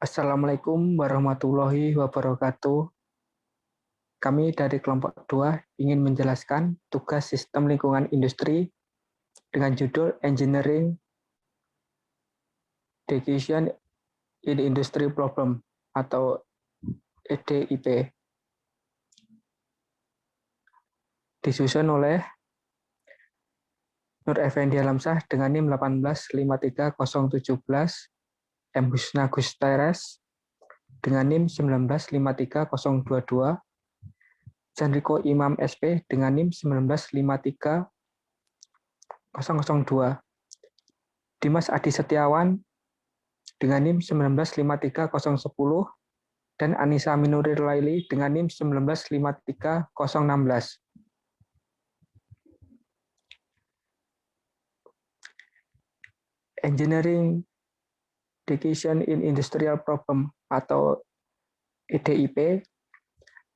Assalamualaikum warahmatullahi wabarakatuh. Kami dari kelompok 2 ingin menjelaskan tugas sistem lingkungan industri dengan judul Engineering Decision in Industry Problem atau EDIP. Disusun oleh Nur Effendi Alamsyah dengan NIM 1853017, M. Husna Gusteres dengan NIM 1953022, Janriko Imam SP dengan NIM 1953002, Dimas Adi Setiawan dengan NIM 1953010, dan Anissa Minurir Laili dengan NIM 1953016. Engineering Decision in Industrial Problem atau EDIP,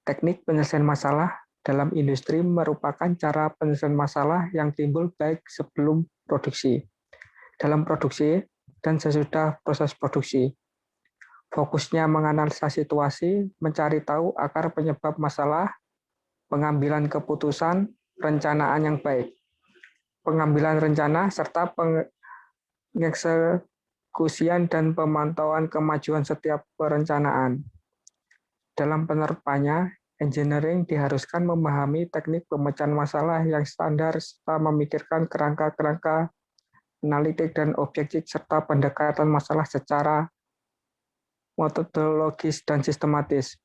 teknik penyelesaian masalah dalam industri merupakan cara penyelesaian masalah yang timbul baik sebelum produksi, dalam produksi, dan sesudah proses produksi. Fokusnya menganalisa situasi, mencari tahu akar penyebab masalah, pengambilan keputusan, perencanaan yang baik, pengambilan rencana, serta pengeksekusian dan pemantauan kemajuan setiap perencanaan. Dalam penerapannya, engineering diharuskan memahami teknik pemecahan masalah yang standar serta memikirkan kerangka-kerangka analitik dan objektif serta pendekatan masalah secara metodologis dan sistematis.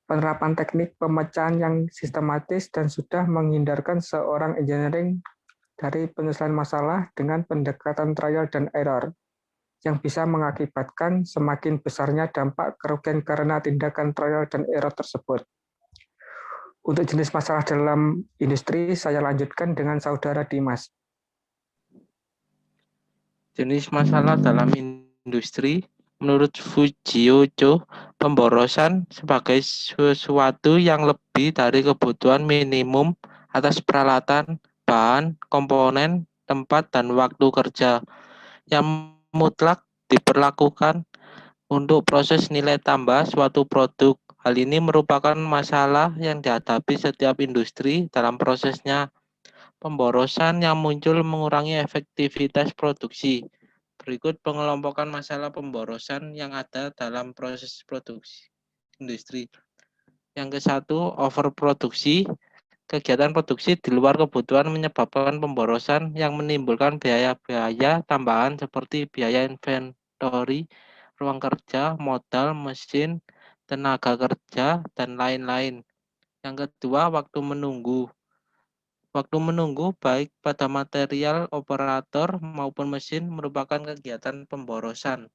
Penerapan teknik pemecahan yang sistematis dan sudah menghindarkan seorang engineering dari penyelesaian masalah dengan pendekatan trial dan error yang bisa mengakibatkan semakin besarnya dampak kerugian karena tindakan trial dan error tersebut. Untuk jenis masalah dalam industri, saya lanjutkan dengan saudara Dimas. Jenis masalah dalam industri, menurut Fujio Cho, pemborosan sebagai sesuatu yang lebih dari kebutuhan minimum atas peralatan, bahan, komponen, tempat, dan waktu kerja yang mutlak diperlakukan untuk proses nilai tambah suatu produk. Hal ini merupakan masalah yang dihadapi setiap industri dalam prosesnya. Pemborosan yang muncul mengurangi efektivitas produksi. Berikut pengelompokan masalah pemborosan yang ada dalam proses produksi industri. Yang ke-1, overproduksi. Kegiatan produksi di luar kebutuhan menyebabkan pemborosan yang menimbulkan biaya-biaya tambahan seperti biaya inventory, ruang kerja, modal, mesin, tenaga kerja, dan lain-lain. Yang kedua, waktu menunggu. Waktu menunggu baik pada material operator maupun mesin merupakan kegiatan pemborosan.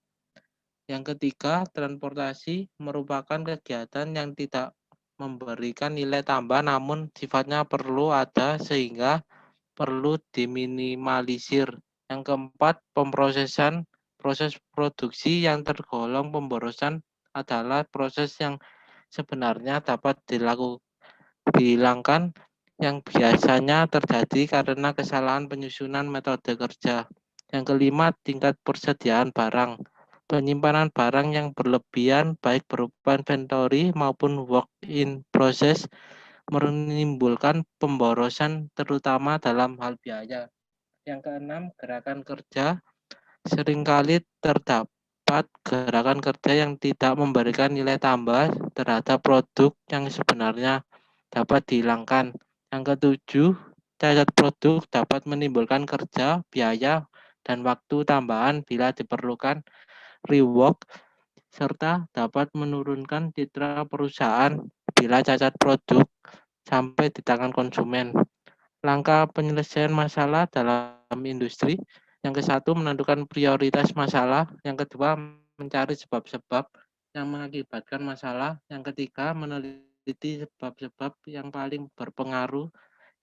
Yang ketiga, transportasi merupakan kegiatan yang tidak memberikan nilai tambah namun sifatnya perlu ada sehingga perlu diminimalisir. Yang keempat, pemrosesan. Proses produksi yang tergolong pemborosan adalah proses yang sebenarnya dapat dihilangkan yang biasanya terjadi karena kesalahan penyusunan metode kerja. Yang kelima, tingkat persediaan barang. Penyimpanan barang yang berlebihan baik berupa inventory maupun work in process menimbulkan pemborosan terutama dalam hal biaya. Yang keenam, gerakan kerja. Seringkali terdapat gerakan kerja yang tidak memberikan nilai tambah terhadap produk yang sebenarnya dapat dihilangkan. Yang ketujuh, cacat produk dapat menimbulkan kerja, biaya, dan waktu tambahan bila diperlukan rework, serta dapat menurunkan citra perusahaan bila cacat produk sampai di tangan konsumen. Langkah penyelesaian masalah dalam industri. Yang ke-1, menentukan prioritas masalah. Yang kedua, mencari sebab-sebab yang mengakibatkan masalah. Yang ketiga, meneliti sebab-sebab yang paling berpengaruh.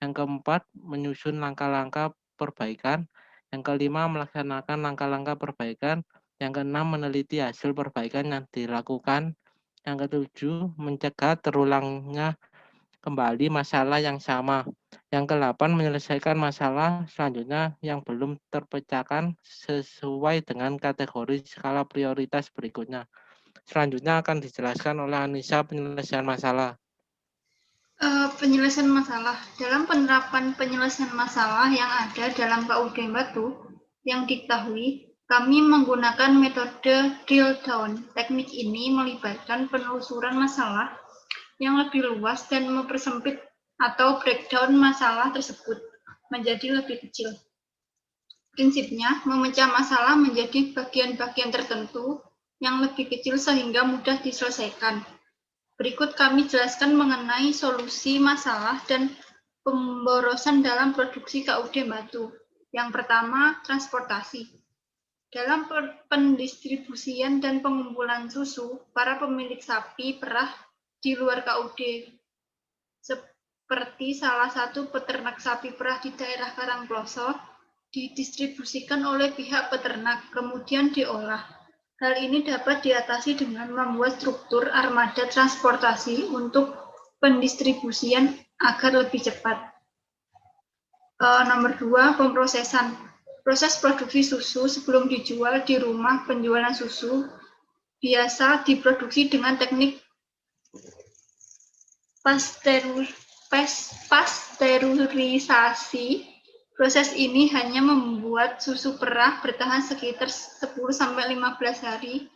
Yang keempat, menyusun langkah-langkah perbaikan. Yang kelima, melaksanakan langkah-langkah perbaikan. Yang keenam, meneliti hasil perbaikan yang dilakukan. Yang ketujuh, mencegah terulangnya kembali masalah yang sama. Yang ke-8, menyelesaikan masalah selanjutnya yang belum terpecahkan sesuai dengan kategori skala prioritas berikutnya. Selanjutnya akan dijelaskan oleh Anissa penyelesaian masalah. Penyelesaian masalah. Dalam penerapan penyelesaian masalah yang ada dalam KUD Batu, yang diketahui, kami menggunakan metode drill down. Teknik ini melibatkan penelusuran masalah yang lebih luas dan mempersempit atau breakdown masalah tersebut menjadi lebih kecil. Prinsipnya, memecah masalah menjadi bagian-bagian tertentu yang lebih kecil sehingga mudah diselesaikan. Berikut kami jelaskan mengenai solusi masalah dan pemborosan dalam produksi KUD Batu. Yang pertama, transportasi. Dalam pendistribusian dan pengumpulan susu, para pemilik sapi perah di luar KUD, seperti salah satu peternak sapi perah di daerah Karangploso, didistribusikan oleh pihak peternak, kemudian diolah. Hal ini dapat diatasi dengan membuat struktur armada transportasi untuk pendistribusian agar lebih cepat. Nomor 2, pemrosesan. Proses produksi susu sebelum dijual di rumah penjualan susu biasa diproduksi dengan teknik pasteurisasi. Proses ini hanya membuat susu perah bertahan sekitar 10-15 hari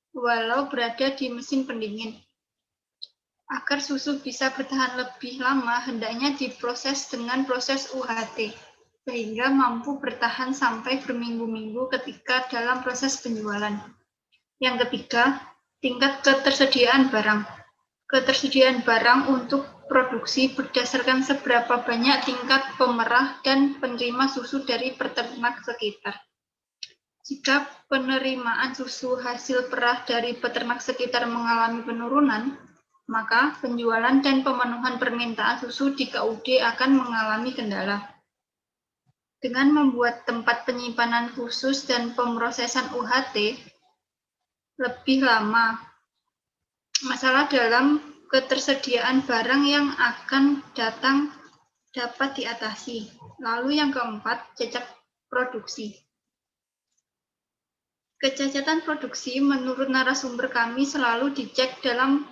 walau berada di mesin pendingin. Agar susu bisa bertahan lebih lama, hendaknya diproses dengan proses UHT, sehingga mampu bertahan sampai berminggu-minggu ketika dalam proses penjualan. Yang ketiga, tingkat ketersediaan barang. Ketersediaan barang untuk produksi berdasarkan seberapa banyak tingkat pemerah dan penerima susu dari peternak sekitar. Jika penerimaan susu hasil perah dari peternak sekitar mengalami penurunan, maka penjualan dan pemenuhan permintaan susu di KUD akan mengalami kendala. Dengan membuat tempat penyimpanan khusus dan pemrosesan UHT lebih lama, masalah dalam ketersediaan barang yang akan datang dapat diatasi. Lalu yang keempat, cacat produksi. Kecacatan produksi menurut narasumber kami selalu dicek dalam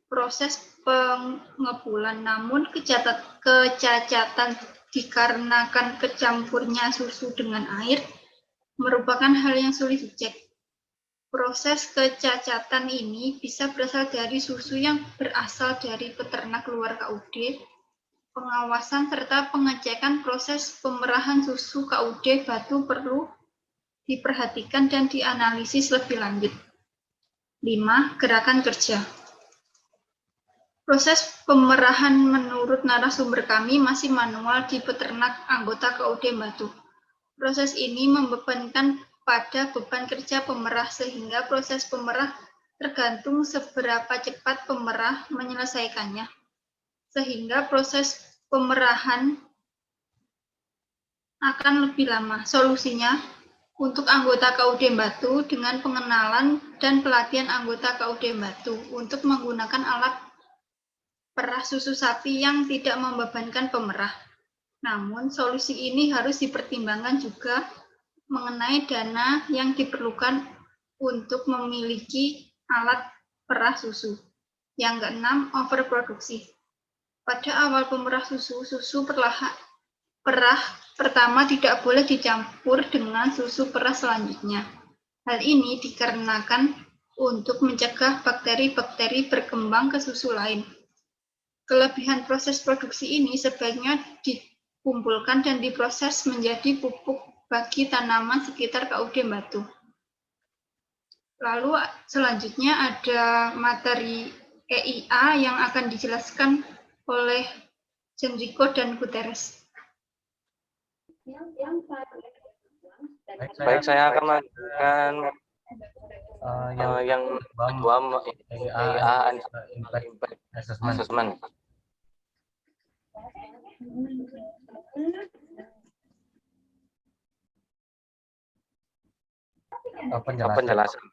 proses pengepulan, namun kecacatan dikarenakan kecampurnya susu dengan air merupakan hal yang sulit dicek. Proses kecacatan ini bisa berasal dari susu yang berasal dari peternak luar KUD, pengawasan serta pengecekan proses pemerahan susu KUD Batu perlu diperhatikan dan dianalisis lebih lanjut. 5. Gerakan kerja. Proses pemerahan menurut narasumber kami masih manual di peternak anggota KUD Batu. Proses ini membebankan pada beban kerja pemerah sehingga proses pemerah tergantung seberapa cepat pemerah menyelesaikannya. Sehingga proses pemerahan akan lebih lama. Solusinya, untuk anggota KUD Batu dengan pengenalan dan pelatihan anggota KUD Batu untuk menggunakan alat perah susu sapi yang tidak membebankan pemerah. Namun, solusi ini harus dipertimbangkan juga mengenai dana yang diperlukan untuk memiliki alat perah susu. Yang keenam, overproduksi. Pada awal pemerah susu, perah pertama tidak boleh dicampur dengan susu perah selanjutnya. Hal ini dikarenakan untuk mencegah bakteri-bakteri berkembang ke susu lain. Kelebihan proses produksi ini sebaiknya dikumpulkan dan diproses menjadi pupuk bagi tanaman sekitar KUD Batu. Lalu selanjutnya ada materi EIA yang akan dijelaskan oleh Jendriko dan Guterres. Baik, saya akan melanjutkan yang kedua, EIA Impact Assessment. Penjelasan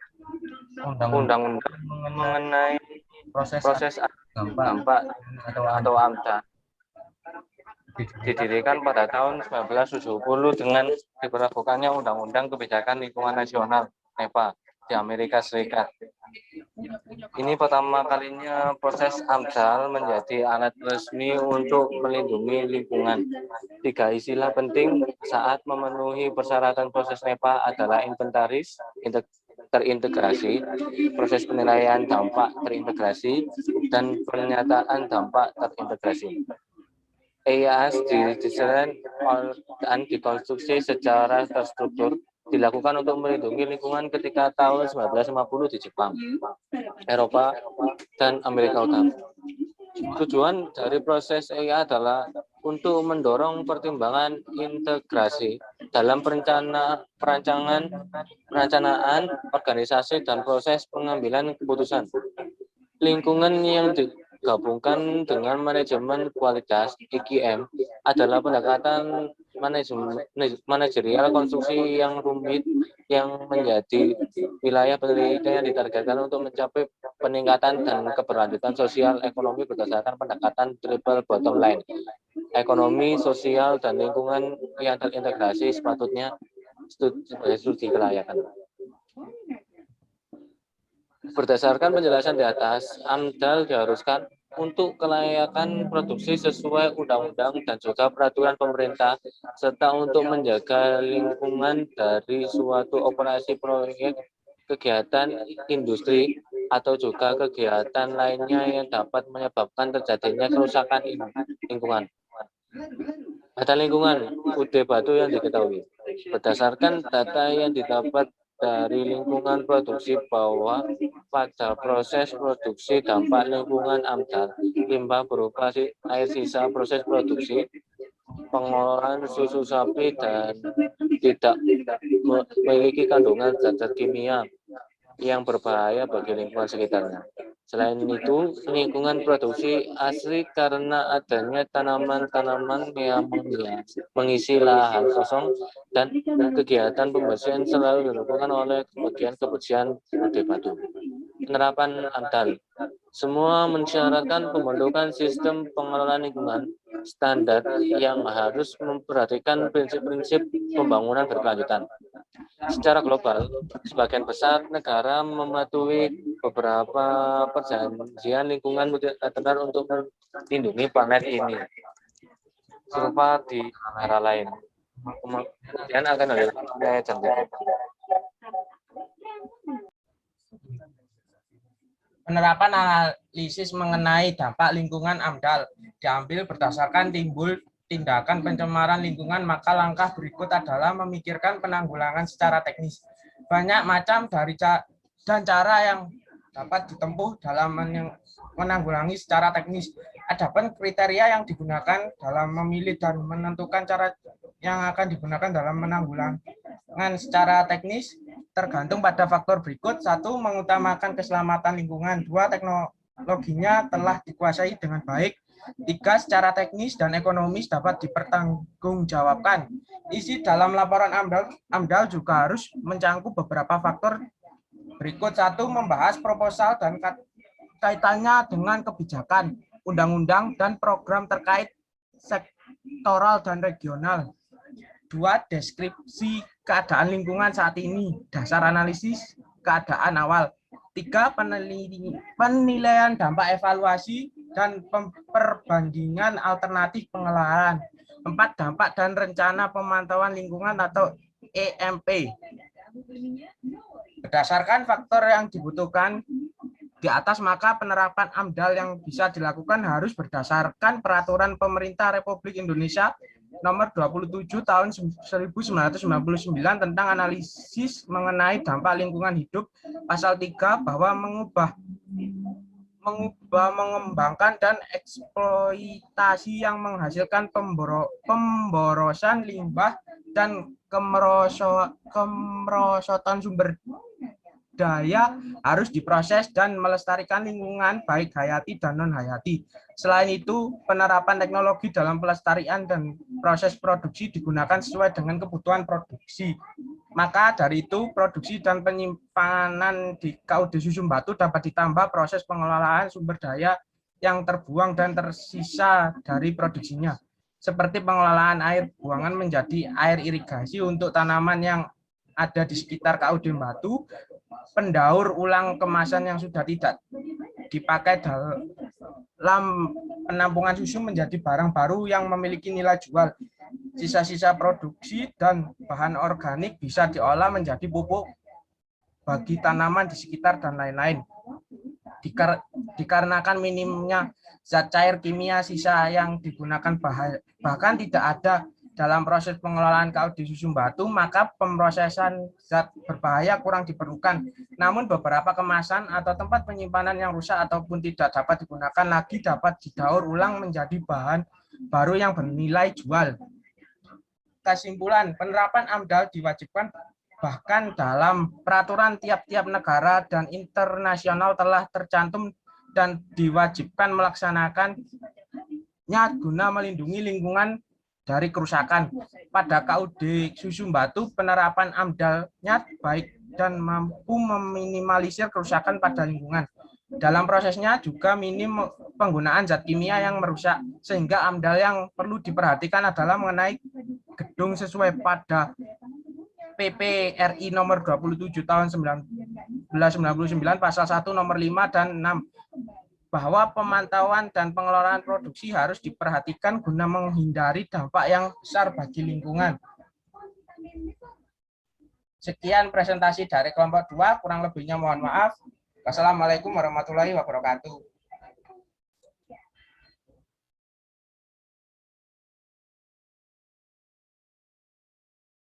undang-undang mengenai proses dampak atau AMDA didirikan pada tahun 1970 dengan diberlakukannya Undang-Undang Kebijakan Lingkungan Nasional (NEPA) di Amerika Serikat. Ini pertama kalinya proses AMDAL menjadi alat resmi untuk melindungi lingkungan. 3 istilah penting saat memenuhi persyaratan proses NEPA adalah inventaris, terintegrasi, proses penilaian dampak terintegrasi, dan pernyataan dampak terintegrasi. EIAS didesain dan dikonstruksi secara terstruktur dilakukan untuk melindungi lingkungan ketika tahun 1950 di Jepang, Eropa, dan Amerika Utara. Tujuan dari proses EIA adalah untuk mendorong pertimbangan integrasi dalam perencanaan organisasi dan proses pengambilan keputusan. Lingkungan yang digabungkan dengan manajemen kualitas (IKM) adalah pendekatan manajerial konstruksi yang rumit yang menjadi wilayah penelitian yang ditargetkan untuk mencapai peningkatan dan keberlanjutan sosial ekonomi berdasarkan pendekatan triple bottom line. Ekonomi, sosial, dan lingkungan yang terintegrasi sepatutnya sebagai studi kelayakan. Berdasarkan penjelasan di atas, AMDAL diharuskan untuk kelayakan produksi sesuai undang-undang dan juga peraturan pemerintah, serta untuk menjaga lingkungan dari suatu operasi proyek, kegiatan industri, atau juga kegiatan lainnya yang dapat menyebabkan terjadinya kerusakan lingkungan. Data lingkungan UD Batu yang diketahui. Berdasarkan data yang didapat dari lingkungan produksi bahwa pada proses produksi dampak lingkungan AMDAL, limbah berupa air sisa proses produksi, pengolahan susu sapi dan tidak memiliki kandungan zat kimia yang berbahaya bagi lingkungan sekitarnya. Selain itu, lingkungan produksi asri karena adanya tanaman-tanaman yang mengisi lahan kosong dan kegiatan pembersihan selalu dilakukan oleh bagian kebersihan UD Batu. Penerapan AMDAL. Semua mensyaratkan pembentukan sistem pengelolaan lingkungan standar yang harus memperhatikan prinsip-prinsip pembangunan berkelanjutan. Secara global, sebagian besar negara mematuhi beberapa perjanjian lingkungan multilateral untuk melindungi planet ini, serupa di negara lain. Kemudian akan ada penerapan analisis mengenai dampak lingkungan AMDAL diambil berdasarkan timbul tindakan pencemaran lingkungan, maka langkah berikut adalah memikirkan penanggulangan secara teknis. Banyak macam dari dan cara yang dapat ditempuh dalam menanggulangi secara teknis. Adapun kriteria yang digunakan dalam memilih dan menentukan cara yang akan digunakan dalam menanggulangan secara teknis tergantung pada faktor berikut. 1. Mengutamakan keselamatan lingkungan. 2. Teknologinya telah dikuasai dengan baik. 3. Secara teknis dan ekonomis dapat dipertanggungjawabkan. Isi dalam laporan AMDAL juga harus mencangkup beberapa faktor berikut. 1. Membahas proposal dan kaitannya dengan kebijakan, undang-undang, dan program terkait sektoral dan regional. 2. Deskripsi keadaan lingkungan saat ini, dasar analisis keadaan awal. 3. Penilaian dampak evaluasi dan perbandingan alternatif pengelolaan. 4. Dampak dan rencana pemantauan lingkungan atau EMP. Berdasarkan faktor yang dibutuhkan di atas, maka penerapan AMDAL yang bisa dilakukan harus berdasarkan Peraturan Pemerintah Republik Indonesia Nomor 27 Tahun 1999 tentang analisis mengenai dampak lingkungan hidup, Pasal 3, bahwa mengembangkan dan eksploitasi yang menghasilkan pemborosan limbah dan kemerosotan sumber daya harus diproses dan melestarikan lingkungan baik hayati dan non-hayati. Selain itu, penerapan teknologi dalam pelestarian dan proses produksi digunakan sesuai dengan kebutuhan produksi. Maka dari itu, produksi dan penyimpanan di KUD Susu Batu dapat ditambah proses pengelolaan sumber daya yang terbuang dan tersisa dari produksinya, seperti pengelolaan air buangan menjadi air irigasi untuk tanaman yang ada di sekitar KUD Batu, pendaur ulang kemasan yang sudah tidak dipakai dalam penampungan susu menjadi barang baru yang memiliki nilai jual. Sisa-sisa produksi dan bahan organik bisa diolah menjadi pupuk bagi tanaman di sekitar dan lain-lain. Dikarenakan minimnya zat cair kimia sisa yang digunakan bahkan tidak ada dalam proses pengelolaan KUD susu batu, maka pemrosesan zat berbahaya kurang diperlukan. Namun beberapa kemasan atau tempat penyimpanan yang rusak ataupun tidak dapat digunakan lagi dapat didaur ulang menjadi bahan baru yang bernilai jual. Kesimpulan, penerapan AMDAL diwajibkan bahkan dalam peraturan tiap-tiap negara dan internasional telah tercantum dan diwajibkan melaksanakannya guna melindungi lingkungan dari kerusakan. Pada KUD susu batu, penerapan AMDAL-nya baik dan mampu meminimalisir kerusakan pada lingkungan. Dalam prosesnya juga minim penggunaan zat kimia yang merusak, sehingga AMDAL yang perlu diperhatikan adalah mengenai gedung sesuai pada PP RI nomor 27 tahun 1999 pasal 1 nomor 5 dan 6 bahwa pemantauan dan pengelolaan produksi harus diperhatikan guna menghindari dampak yang besar bagi lingkungan. Sekian presentasi dari kelompok 2, kurang lebihnya mohon maaf. Wassalamualaikum warahmatullahi wabarakatuh.